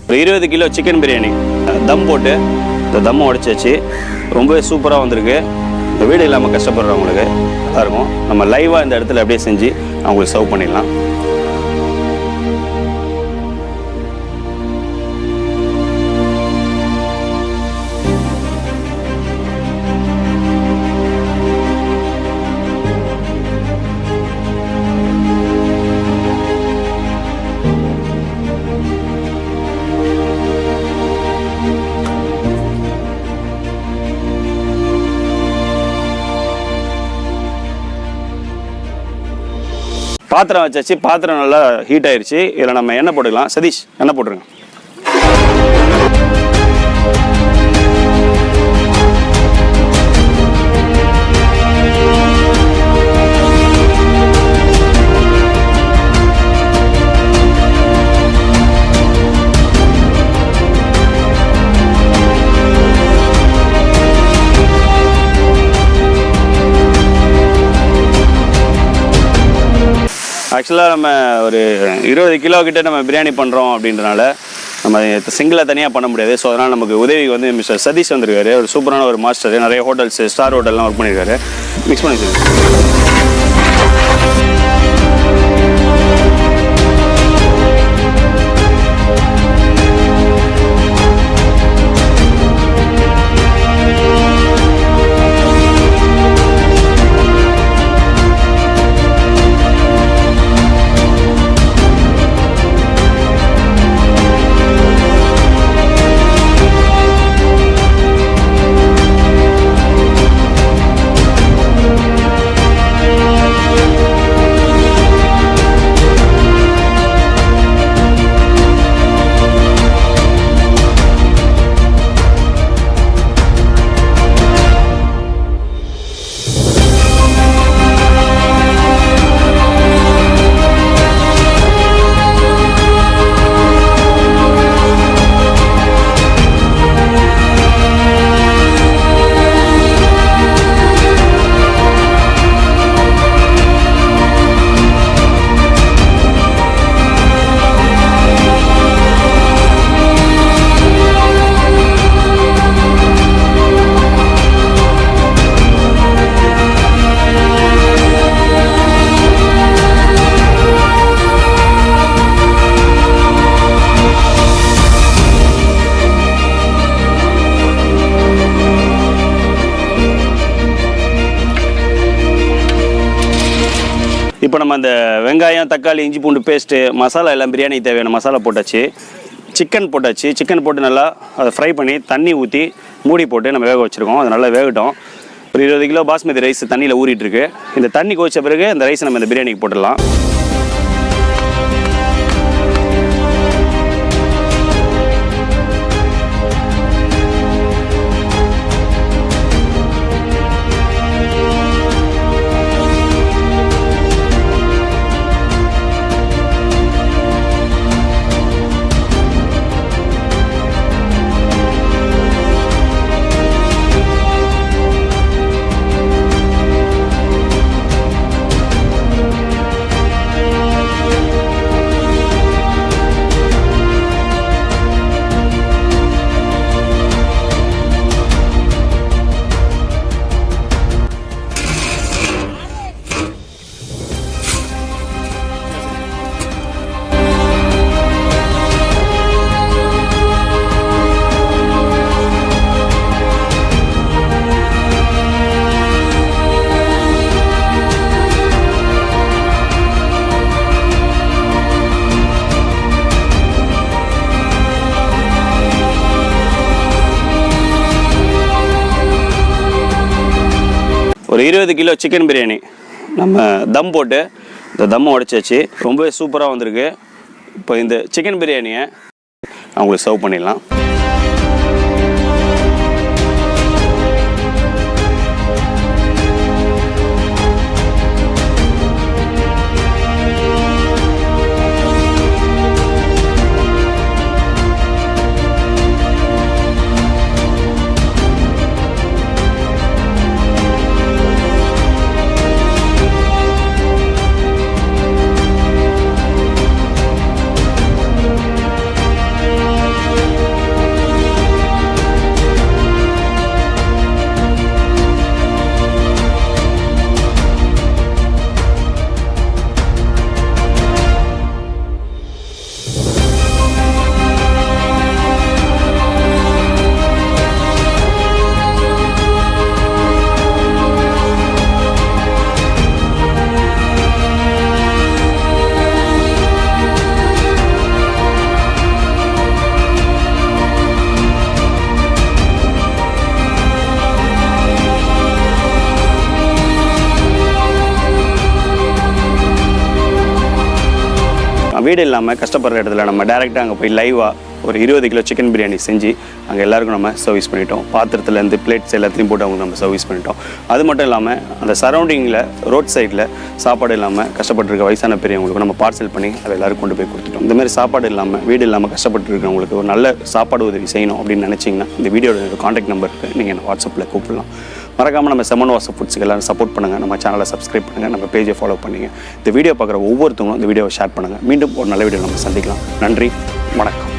ஒரு 20 kilo chicken biryani தம் போட்டு இந்த தம்மை உடச்சி ரொம்பவே சூப்பராக வந்திருக்கு. இந்த வீடு இல்லாமல் கஷ்டப்படுறவங்களுக்கு நல்லா இருக்கும். நம்ம லைவாக இந்த இடத்துல அப்படியே செஞ்சு அவங்களுக்கு சர்வ் பண்ணிடலாம். பாத்திரம் வச்சாச்சு. பாத்திரம் நல்லா ஹீட் ஆயிடுச்சு. இதில் நம்ம எண்ணெய் போட்டுக்கலாம். சதீஷ் எண்ணெய் போட்டுருங்க. ஆக்சுவலாக நம்ம ஒரு 20 கிலோ கிட்ட நம்ம பிரியாணி பண்ணுறோம் அப்படின்றனால நம்ம சிங்கிளாக தனியாக பண்ண முடியாது. ஸோ அதனால் நமக்கு உதவிக்கு வந்து மிஸ்டர் சதீஷ் வந்திருக்காரு. ஒரு சூப்பரான ஒரு மாஸ்டர். நிறைய ஹோட்டல்ஸ், ஸ்டார் ஹோட்டல்லாம் ஒர்க் பண்ணியிருக்காரு. மிக்ஸ் பண்ணி இப்போ நம்ம அந்த வெங்காயம், தக்காளி, இஞ்சி பூண்டு பேஸ்ட்டு, மசாலா எல்லாம் பிரியாணி தேவையான மசாலா போட்டாச்சு. சிக்கன் போட்டாச்சு. சிக்கன் போட்டு நல்லா அதை ஃப்ரை பண்ணி தண்ணி ஊற்றி மூடி போட்டு நம்ம வேக வச்சுருக்கோம். அது நல்லா வேகட்டும். ஒரு 20 கிலோ பாஸ்மதி ரைஸ் தண்ணியில் ஊறிட்டுருக்கு. இந்த தண்ணி கொதிச்ச பிறகு இந்த ரைஸை நம்ம இந்த பிரியாணிக்கு போட்டுடலாம். ஒரு 20 கிலோ சிக்கன் பிரியாணி நம்ம தம் போட்டு இந்த தம்மை உடச்சாச்சு. ரொம்பவே சூப்பராக வந்திருக்கு. இப்போ இந்த சிக்கன் பிரியாணியை அவங்களுக்கு சர்வ் பண்ணிடலாம். வீடு இல்லாமல் கஷ்டப்படுற இடத்துல நம்ம டேரெக்டாக அங்கே போய் லைவாக ஒரு 20 கிலோ சிக்கன் பிரியாணி செஞ்சு அங்கே எல்லாருக்கும் நம்ம சர்வீஸ் பண்ணிட்டோம். பாத்திரத்துலேருந்து பிளேட்ஸ் எல்லாத்தையும் போட்டு அவங்களுக்கு நம்ம சர்வீஸ் பண்ணிட்டோம். அது மட்டும் இல்லாமல் அந்த சரௌண்டிங்கில் ரோட் சைடில் சாப்பாடு இல்லாமல் கஷ்டப்பட்டுருக்க வயசான பெரியவங்களுக்கு நம்ம பார்சல் பண்ணி அதை எல்லாருக்கும் கொண்டு போய் கொடுத்துட்டோம். இந்தமாதிரி சாப்பாடு இல்லாமல் வீடு இல்லாமல் கஷ்டப்பட்டு இருக்கிறவங்களுக்கு ஒரு நல்ல சாப்பாடு உதவி செய்யணும் அப்படின்னு நினச்சிங்கன்னா இந்த வீடியோட காண்டாக்ட் நம்பருக்கு நீங்கள் என்ன வாட்ஸ்அப்பில் கூப்பிடலாம். மறக்காமல் நம்ம செம்மன் வாசம் ஃபுட்ஸுக்கு எல்லாரும் சப்போர்ட் பண்ணுங்கள். நம்ம சேனலை சப்ஸ்கிரைப் பண்ணுங்கள், நம்ம பேஜை ஃபாலோ பண்ணுங்கள். இந்த வீடியோ பார்க்குற ஒவ்வொருத்தவங்களும் இந்த வீடியோவை ஷேர் பண்ணுங்கள். மீண்டும் ஒரு நல்ல வீடியோ நம்ம சந்திக்கலாம். நன்றி, வணக்கம்.